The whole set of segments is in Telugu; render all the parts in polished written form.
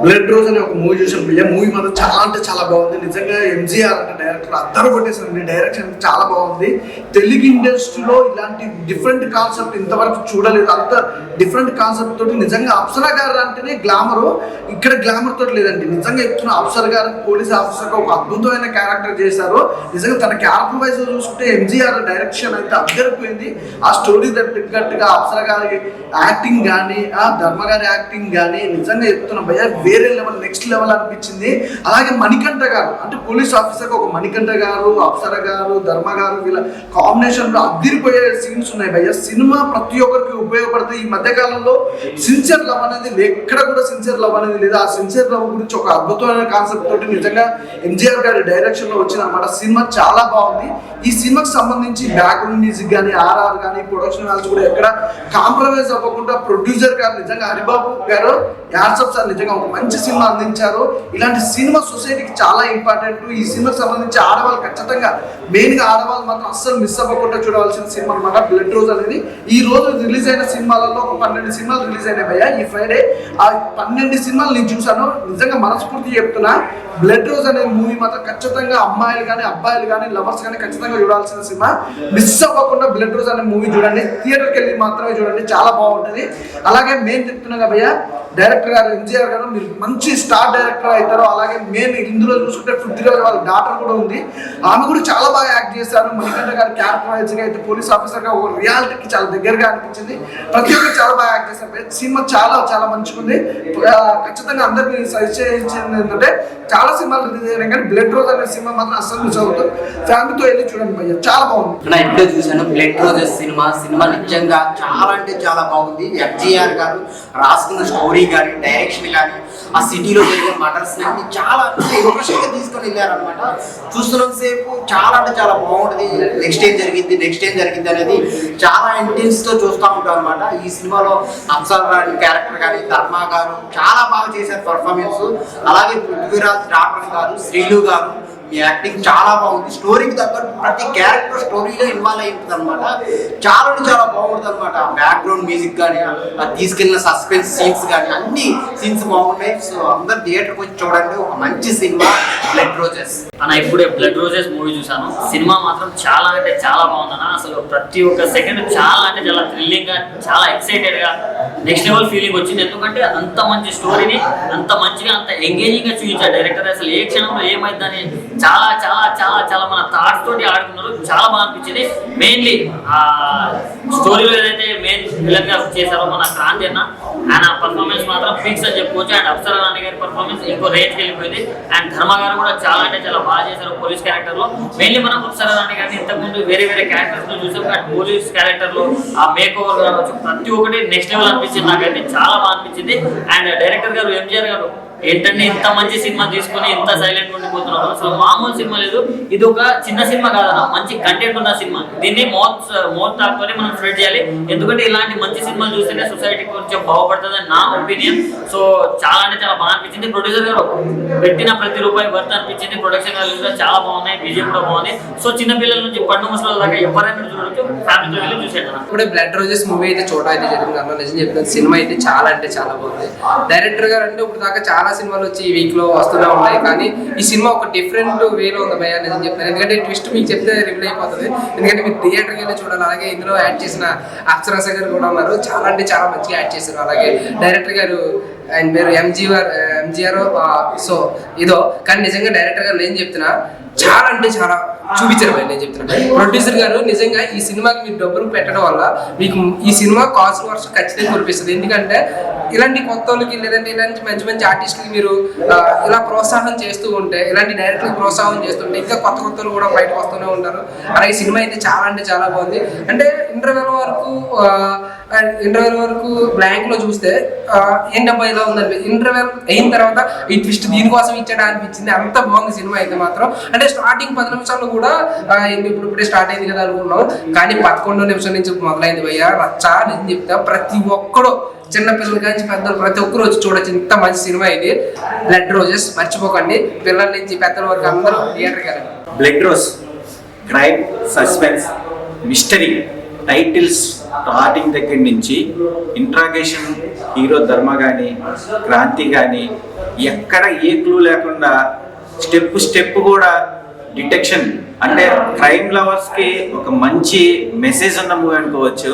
బ్లడ్ రోజ్ అనే ఒక మూవీ చూసాను భయ్య. మూవీ మాత్రం చాలా అంటే చాలా బాగుంది. నిజంగా ఎంజీఆర్ అంటే డైరెక్టర్ అద్దరు కొట్టేసారండి. డైరెక్షన్ చాలా బాగుంది. తెలుగు ఇండస్ట్రీలో ఇలాంటి డిఫరెంట్ కాన్సెప్ట్ ఇంతవరకు చూడలేదు. అంత డిఫరెంట్ కాన్సెప్ట్ తోటి నిజంగా అప్సరా గారు అంటేనే గ్లామరు, ఇక్కడ గ్లామర్ తోటి లేదండి. నిజంగా చెప్తున్నా, అప్సరా గారు పోలీస్ ఆఫీసర్గా ఒక అద్భుతమైన క్యారెక్టర్ చేశారు. నిజంగా తన క్యారెక్టర్ వైజ్ చూసుకుంటే ఎంజీఆర్ డైరెక్షన్ అయితే అద్దరిపోయింది. ఆ స్టోరీ తగ్గట్టుగా అప్సరా గారి యాక్టింగ్ కానీ, ఆ ధర్మ గారి యాక్టింగ్ కానీ నిజంగా చెప్తున్నా భయ్య వేరే లెవెల్, నెక్స్ట్ లెవెల్ అనిపించింది. అలాగే మణికంఠ గారు అంటే పోలీస్ ఆఫీసర్ ఒక మణికంఠ గారు, అప్సర గారు, ధర్మ గారు వీళ్ళ కాంబినేషన్ లో అదిరిపోయే సీన్స్ ఉన్నాయి భయ్య. సినిమా ప్రతి ఒక్కరికి ఉపయోగపడుతుంది. ఈ మధ్య కాలంలో సిన్సియర్ లవ్ అనేది ఎక్కడ కూడా సిన్సియర్ లవ్ అనేది లేదు. ఆ సిన్సియర్ లవ్ గురించి ఒక అద్భుతమైన కాన్సెప్ట్ తోటి నిజంగా ఎంజీఆర్ గారి డైరెక్షన్ లో వచ్చిన అనమాట. సినిమా చాలా బాగుంది. ఈ సినిమాకి సంబంధించి బ్యాక్గ్రౌండ్ మ్యూజిక్ కానీ, ఆర్ఆర్ కానీ, ప్రొడక్షన్ వాల్స్ కూడా ఎక్కడ కాంప్రమైజ్ అవ్వకుండా ప్రొడ్యూసర్ గారు నిజంగా హరిబాబు గారు యాడ్సప్ సార్ నిజంగా ఒక మంచి సినిమా అందించారు. ఇలాంటి సినిమా సొసైటీకి చాలా ఇంపార్టెంట్. ఈ సినిమాకి సంబంధించి ఆడవాళ్ళు ఖచ్చితంగా, మెయిన్గా ఆడవాళ్ళు మాత్రం అస్సలు మిస్ అవ్వకుండా చూడవలసిన సినిమా అనమాట బ్లడ్ రోజ్ అనేది. ఈ రోజు రిలీజ్ అయిన సినిమాలలో ఒక 12 సినిమాలు రిలీజ్ అయినాయి భయ్య ఈ ఫ్రైడే. ఆ 12 సినిమాలు నేను చూశాను. నిజంగా మనస్ఫూర్తి చెప్తున్నా, బ్లడ్ రోజ్ అనే మూవీ మాత్రం ఖచ్చితంగా అమ్మాయిలు కానీ, అబ్బాయిలు కానీ, లవర్స్ కానీ ఖచ్చితంగా చూడాల్సిన సినిమా. మిస్ అవ్వకుండా బ్లడ్ రోజ్ అనే మూవీ చూడండి. థియేటర్కి వెళ్ళి మాత్రమే చూడండి, చాలా బాగుంటుంది. అలాగే మేము చెప్తున్నాగా భయ్య, డైరెక్టర్ గారు ఎంజీఆర్ గారు మీరు మంచి స్టార్ డైరెక్టర్ అవుతారు. అలాగే మెయిన్ ఇందులో చూసుకుంటే పృథ్వీరాజ్ వాళ్ళ డాటర్ కూడా ఉంది. ఆమె కూడా చాలా బాగా యాక్ట్ చేశారు. మణికంఠ గారి క్యారెక్టర్ వైజ్గా అయితే పోలీస్ ఆఫీసర్గా ఒక రియాలిటీకి చాలా దగ్గరగా అనిపించింది. ప్రతి ఒక్కరు చాలా బాగా యాక్ట్ చేశారు. సినిమా చాలా చాలా మంచిగా ఉంది. ఖచ్చితంగా అందరికీ సజెస్ట్ చేయించింది ఏంటంటే, చాలా సినిమాలు రిలీజ్ అయినాయి కానీ బ్లడ్ రోజ్ అనే సినిమా మాత్రం అస్సలు మిస్ అవుతుంది. ఫ్యామిలీతో వెళ్ళి చూడండి భయ్య, చాలా బాగుంది. నా ఇంట్లో చూశాను బ్లడ్ రోజెస్ సినిమా నిజంగా చాలా అంటే చాలా బాగుంది. ఎంజీఆర్ గారు రాసుకున్న స్టోరీ కానీ, డైరెక్షన్ కానీ, ఆ సిటీలో జరిగే మటర్స్ అన్ని చాలా ఇంట్రెస్టింగ్గా తీసుకొని వెళ్ళారనమాట. చూస్తున్నంత సేపు చాలా అంటే చాలా బాగుంటుంది. నెక్స్ట్ ఏం జరిగింది అనేది చాలా ఇంటెన్స్తో చూస్తూ ఉంటాం అనమాట. ఈ సినిమాలో అప్సర్ రాణి క్యారెక్టర్ కానీ, ధర్మ గారు చాలా బాగా చేశారు పర్ఫార్మెన్స్. అలాగే పృథ్వీరాజ్ డాక్టర్ గారు, శ్రీలు గారు మీ యాక్టింగ్ చాలా బాగుంది. స్టోరీకి తగ్గట్టు ప్రతి క్యారెక్టర్ స్టోరీలో ఇన్వాల్వ్ అయి ఉంటుంది అనమాట. చాలా చాలా బాగుంటుంది అనమాట. బ్యాక్గ్రౌండ్ మ్యూజిక్ కానీ, తీసుకెళ్ళిన సస్పెన్స్ సీన్స్ కానీ, అన్ని సీన్స్ బాగున్నాయి. సో అందరు థియేటర్కి వచ్చి చూడండి, ఒక మంచి సినిమా బ్లడ్ రోజెస్ అన్న. ఇప్పుడే బ్లడ్ రోజెస్ మూవీ చూసాను. సినిమా మాత్రం చాలా అంటే చాలా బాగుందన్న. అసలు ప్రతి ఒక్క సెకండ్ చాలా అంటే చాలా థ్రిల్లింగ్ గా, చాలా ఎక్సైటెడ్ గా, నెక్స్ట్ లెవెల్ ఫీలింగ్ వచ్చింది. ఎందుకంటే అంత మంచి స్టోరీని అంత మంచిగా, అంత ఎంగేజింగ్ గా చూపించారు డైరెక్టర్. అసలు ఏ క్షణంలో ఏమైందని చాలా చాలా చాలా చాలా మన థాట్స్ తోటి ఆడుకున్నారు. చాలా బాగా అనిపించింది. మెయిన్లీ ఆ స్టోరీలో ఏదైతే మెయిన్ విలన్ గా చేశారో మన క్రాంతి అన్న, ఆయన పర్ఫార్మెన్స్ మాత్రం ఫిక్స్ అని చెప్పుకోవచ్చు. అండ్ అప్సరా రాణి గారి పర్ఫార్మెన్స్ ఇంకో రేంజ్కి వెళ్ళిపోయింది. అండ్ ధర్మ గారు కూడా చాలా అంటే చాలా బాగా చేశారు పోలీస్ క్యారెక్టర్ లో. మెయిన్లీ మనం అప్సరా రాణి గారిని ఇంతకుముందు వేరే క్యారెక్టర్స్ లో చూసాం. అండ్ పోలీస్ క్యారెక్టర్ లో ఆ మేక్ ఓవర్ కావచ్చు, ప్రతి ఒక్కటి నెక్స్ట్ లెవెల్ అనిపించింది. నాకైతే చాలా బాగా అనిపించింది. అండ్ డైరెక్టర్ గారు ఎంజీఆర్ గారు ఏంటంటే ఇంత మంచి సినిమా తీసుకుని ఇంత సైలెంట్ ఉండిపోతున్నారు. అసలు మామూలు సినిమా లేదు. ఇది ఒక చిన్న సినిమా కాదన్న, మంచి కంటెంట్ ఉన్న సినిమా. దీన్ని మౌత్ తాక్కుని మనం స్ప్రెడ్ చేయాలి. ఎందుకంటే ఇలాంటి మంచి సినిమాలు చూస్తేనే సొసైటీ కొంచెం బాగుపడుతుందని నా ఒపీనియన్. సో చాలా అంటే చాలా బాగా అనిపించింది. ప్రొడ్యూసర్ గారు పెట్టిన ప్రతి రూపాయి వర్త్ అనిపించింది. ప్రొడక్షన్ వాల్యూస్ కూడా చాలా బాగున్నాయి. బీజిఎం కూడా బాగుంది. సో చిన్న పిల్లల నుంచి పండు ముసలి దాకా ఎవరైనా చూడొచ్చు, ఫ్యామిలీతో వెళ్ళి చూసేది. ఇప్పుడే బ్లడ్ రోజెస్ మూవీ అయితే చూడడం అయితే జరిగింది అన్న. నిజం చెప్తాను, సినిమా అయితే చాలా అంటే చాలా బాగుంది. డైరెక్టర్ గారు అంటే ఇప్పుడు దాకా చాలా సినిమాలు వచ్చి ఈ వీక్ లో వస్తూనే ఉన్నాయి, కానీ ఈ సినిమా ఒక డిఫరెంట్ వేలో ఉంది భయ్య. నిజం చెప్తాను, ఎందుకంటే ట్విస్ట్ మీకు చెప్తే రివీల్ అయిపోతుంది. ఎందుకంటే మీరు థియేటర్కి వెళ్ళి చూడాలి. అలాగే ఇందులో యాడ్ చేసిన అప్సరా గారు కూడా ఉన్నారు, చాలా అంటే చాలా మంచిగా యాడ్ చేశారు. అలాగే డైరెక్టర్ గారు ఆయన పేరు ఎంజీఆర్. సో ఇదో కానీ నిజంగా డైరెక్టర్ గారు నేను చెప్తున్నా, చాలా అంటే చాలా చూపించారు భయ. నేను చెప్తున్నా, ప్రొడ్యూసర్ గారు నిజంగా ఈ సినిమాకి మీరు డబ్బులు పెట్టడం వల్ల మీకు ఈ సినిమా కాస్ట్ వర్షం ఖచ్చితంగా కురిపిస్తుంది. ఎందుకంటే ఇలాంటి కొత్త వాళ్ళకి, లేదంటే ఇలాంటి మంచి మంచి ఆర్టిస్టులకి మీరు ఇలా ప్రోత్సాహం చేస్తూ ఉంటే, ఇలాంటి డైరెక్టర్కి ప్రోత్సాహం చేస్తుంటే ఇంకా కొత్త వాళ్ళు కూడా బయటకు వస్తూనే ఉంటారు. అలాగే సినిమా అయితే చాలా అంటే చాలా బాగుంది. అంటే ఇంటర్వెల్ వరకు బ్లాంక్ లో చూస్తే ఏంటబ్బా ఇలా ఉందండి. ఇంటర్వెల్ అయిన తర్వాత ఈ ట్విస్ట్ దీనికోసం ఇచ్చాడా అనిపించింది. అంత బాగుంది సినిమా అయితే మాత్రం. అంటే స్టార్టింగ్ 10 నిమిషాల్లో కూడా ఇప్పుడే స్టార్ట్ అయింది కదా అనుకున్నాం, కానీ 11వ నిమిషం నుంచి మొదలైంది భయ్య రచ్చ. నేను చెప్తా, ప్రతి ఒక్కడు చిన్న పిల్లల నుంచి పెద్దలు ప్రతి ఒక్కరు వచ్చి చూడొచ్చు. ఇంత మంచి సినిమా ఇది బ్లడ్ రోజెస్. మర్చిపోకండి, పిల్లల నుంచి పెద్దల వరకు అందరూ థియేటర్కి వెళ్ళండి. Blood rose crime, suspense, mystery titles starting దగ్గర నుంచి ఇంట్రాగేషన్ హీరో ధర్మ కానీ క్రాంతి కానీ ఎక్కడ ఏ క్లూ లేకుండా స్టెప్ కూడా డిటెక్షన్ అంటే క్రైమ్ లవర్స్కి ఒక మంచి మెసేజ్ ఉన్న మూవీ అనుకోవచ్చు.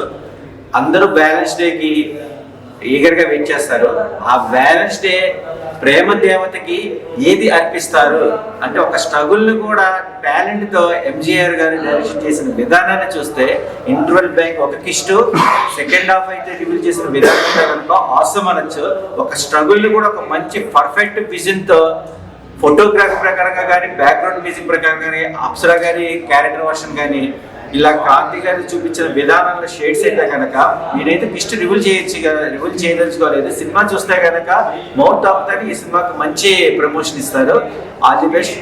అందరూ బ్యాలెన్స్ డేకి ఈగర్గా వెయిట్ చేస్తారు. ఆ బ్యాలెన్స్ డే ప్రేమ దేవతకి ఏది అర్పిస్తారు అంటే ఒక స్ట్రగుల్ని కూడా టాలెంట్తో ఎంజీఆర్ గారు డైరెక్షన్ చేసిన విధానాన్ని చూస్తే ఇంటర్వెల్ బ్యాంక్ ఒక కిస్టు, సెకండ్ హాఫ్ అయితే రివీల్ చేసిన విధానం కనుక ఆసమ్ అనొచ్చు. ఒక స్ట్రగుల్ని కూడా ఒక మంచి పర్ఫెక్ట్ విజన్తో ఫోటోగ్రఫీ ప్రకారంగా కానీ బ్యాక్గ్రౌండ్ మ్యూజిక్ ప్రకారంగా కానీ అప్సరా గారి క్యారెక్టర్ వర్షన్ కానీ ఇలా క్రాంతి గారు చూపించిన విధానంలో షేడ్స్ అయితే కనుక నేనైతే కిస్ట్ రివీల్ చేయదలుచుకోలేదు. సినిమా చూస్తే కనుక మౌత్ ఆపుతారు. ఈ సినిమాకి మంచి ప్రమోషన్ ఇస్తారు. All the best.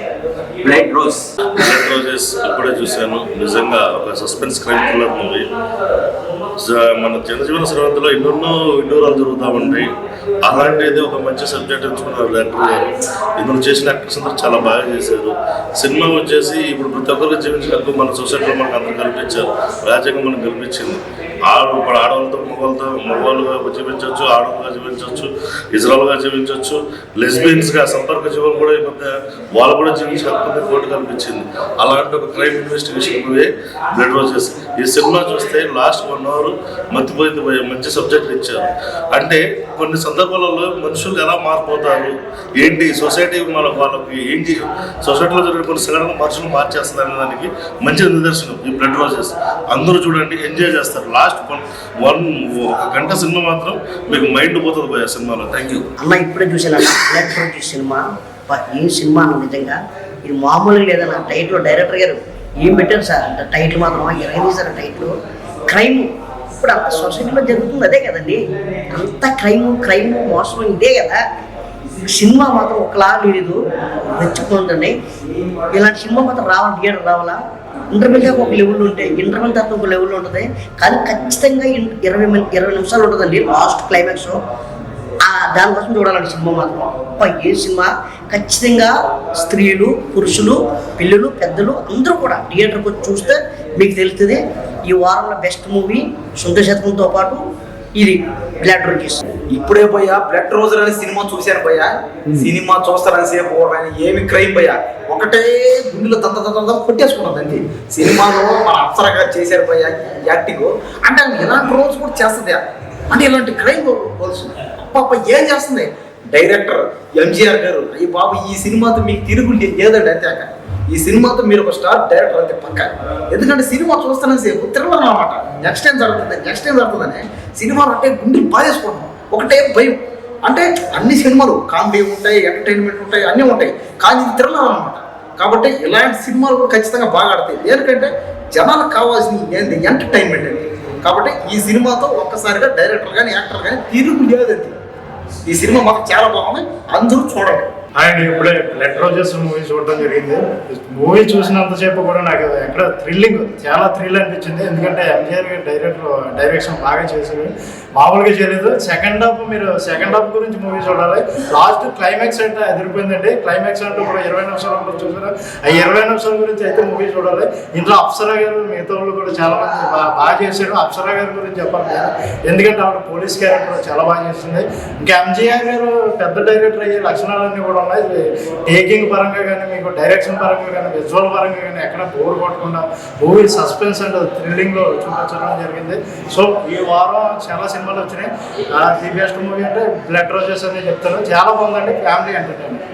Blood roses ఇప్పుడే చూశాను. నిజంగా ఒక సస్పెన్స్ క్రైమ్ థ్రిల్లర్ మూవీ. మన జనజీవన సర్వంతిలో ఎన్నెన్నో విడ్డూరాలు జరుగుతూ ఉంటాయి. అలాంటిది ఒక మంచి సబ్జెక్ట్ ఎంచుకున్నారు డైరెక్టర్ గారు. ఇందులో చేసిన యాక్టర్స్ అందరూ చాలా బాగా చేశారు. సినిమా వచ్చేసి ఇప్పుడు ప్రతి ఒక్కరికి జీవించినట్టు మన సొసైటీలో మనకు అందరూ కల్పించారు. రాజ్యాంగం మనకు కల్పించింది. ఆడవాళ్ళతో మగవాళ్ళుగా జీవించవచ్చు, ఆడవాళ్ళుగా జీవించవచ్చు, ఇజ్రాయల్గా జీవించవచ్చు, లెస్బియన్స్గా సంపర్క జీవనం కూడా ఈ మధ్య వాళ్ళు కూడా జీవించకపోతే కోర్టు కల్పించింది. అలాంటి ఒక crime investigation movie blood roses. ఈ సినిమా చూస్తే లాస్ట్ 1 hour మతిపోయింది పోయే మంచి సబ్జెక్ట్ ఇచ్చారు. అంటే కొన్ని సందర్భాలలో మనుషులు ఎలా మారిపోతారు, ఏంటి సొసైటీ వాళ్ళకి ఏంటి సొసైటీలో జరిగిన కొన్ని సంఘటనలు మనుషులు మార్చేస్తారు అనే దానికి మంచి నిదర్శనం ఈ బ్లడ్ రోజెస్. అందరూ చూడండి, ఎంజాయ్ చేస్తారు. లాస్ట్ 1 గంట సినిమా మాత్రం మీకు మైండ్ పోతుంది పోయే సినిమాలో. థ్యాంక్ యూ అన్న. ఇప్పుడే చూసాను బ్లడ్ రోజెస్ సినిమా. ఏం సినిమా అన్న, నిజంగా ఇది మామూలుగా లేదన్న. టైటిల్ డైరెక్టర్ గారు ఏం పెట్టారు సార్ అంటే టైటిల్ మాత్రం ఎరగని సార్. టైటిల్ క్రైమ్ ఇప్పుడు అంత సొసైటీలో జరుగుతుంది అదే కదండి. అంత క్రైమ్ మోసం ఇదే కదా. సినిమా మాత్రం ఒకలా లేదు, మెచ్చుకుందండి. ఇలాంటి సినిమా మాత్రం రావాలి, థియేటర్ రావాలా. ఇంటర్వెల్ దాకా ఒక లెవెల్ ఉంటాయి, ఇంటర్వెల్ తర్వాత ఒక లెవెల్ ఉంటుంది. కానీ ఖచ్చితంగా 20 నిమిషాలు ఉంటుందండి లాస్ట్ క్లైమాక్స్. దానికోసం చూడాలండి సినిమా మాత్రం. ఏ సినిమా ఖచ్చితంగా స్త్రీలు, పురుషులు, పిల్లలు, పెద్దలు అందరూ కూడా థియేటర్కి వచ్చి చూస్తే మీకు తెలుస్తుంది. ఈ వారంలో బెస్ట్ మూవీ సొంత శతకంతో పాటు ఇది బ్లడ్ రోజెస్. ఇప్పుడే పోయా బ్లడ్ రోజర్ అనే సినిమా చూశాను పోయా. సినిమా చూస్తారని సేపు ఏమి క్రైమ్ పోయా, ఒకటే గుండెలో దంత కొట్టేసుకున్నదండి. సినిమాలో మన అప్సరా గారు చేశారు పోయా యాక్టింగ్. అంటే ఇలాంటి రోజు కూడా చేస్తుంది అంటే ఇలాంటి క్రైమ్ పాప ఏం చేస్తుంది డైరెక్టర్ ఎంజీఆర్ గారు. అయ్యి బాబు ఈ సినిమాతో మీకు తిరుగు లేదండి. అంతేక ఈ సినిమాతో మీరు ఒక స్టార్ డైరెక్టర్ అంతే పక్క. ఎందుకంటే సినిమా చూస్తానని సేపు తిరగడం అనమాట. నెక్స్ట్ టైం జరుగుతుందని సినిమాలు అంటే గుండెలు బాధేసుకుంటాం. ఒకటే భయం. అంటే అన్ని సినిమాలు కామెడీ ఉంటాయి, ఎంటర్టైన్మెంట్ ఉంటాయి, అన్నీ ఉంటాయి. కానీ ఇది తిరగడం అనమాట. కాబట్టి ఇలాంటి సినిమాలు కూడా ఖచ్చితంగా బాగా ఆడతాయి. ఎందుకంటే జనాలకు కావాల్సింది ఏంది ఎంటర్టైన్మెంట్ అండి. కాబట్టి ఈ సినిమాతో ఒక్కసారిగా డైరెక్టర్ కానీ యాక్టర్ కానీ తిరుగు లేదండి. ఈ సినిమా మాకు చాలా బాగుంది, అందరూ చూడండి. అండ్ ఇప్పుడే బ్లడ్ రోజెస్ మూవీ చూడడం జరిగింది. మూవీ చూసినంతసేపు కూడా నాకు ఎక్కడ చాలా థ్రిల్ అనిపించింది. ఎందుకంటే ఎంజీఆర్ గారు డైరెక్షన్ బాగా చేశారు, మామూలుగా చేయలేదు. సెకండ్ హాఫ్ గురించి మూవీ చూడాలి. లాస్ట్ క్లైమాక్స్ అంటే ఎదిరిపోయిందండి. క్లైమాక్స్ అంటే ఇప్పుడు 20 నిమిషాలు కూడా చూసారు. ఆ 20 నిమిషాల గురించి అయితే మూవీ చూడాలి. ఇంట్లో అప్సరా గారు మిగతా వాళ్ళు కూడా చాలా మంది బాగా చేశారు. అప్సరా గారి గురించి చెప్పాలి ఎందుకంటే ఆవిడ పోలీస్ క్యారెక్టర్ చాలా బాగా చేసింది. ఇంకా ఎంజీఆర్ గారు పెద్ద డైరెక్టర్ అయ్యే లక్షణాలన్నీ కూడా ఉన్నాయి. టేకింగ్ పరంగా కానీ, మీకు డైరెక్షన్ పరంగా కానీ, విజువల్ పరంగా కానీ ఎక్కడ బోర్ కొట్టకుండా మూవీ సస్పెన్స్ అండ్ థ్రిల్లింగ్లో చూపించడం జరిగింది. సో ఈ వారం చాలా సినిమాలు వచ్చినాయి. ది బెస్ట్ మూవీ అంటే బ్లడ్ రోజెస్ అని చెప్తాను. చాలా బాగుందండి, ఫ్యామిలీ ఎంటర్టైన్మెంట్.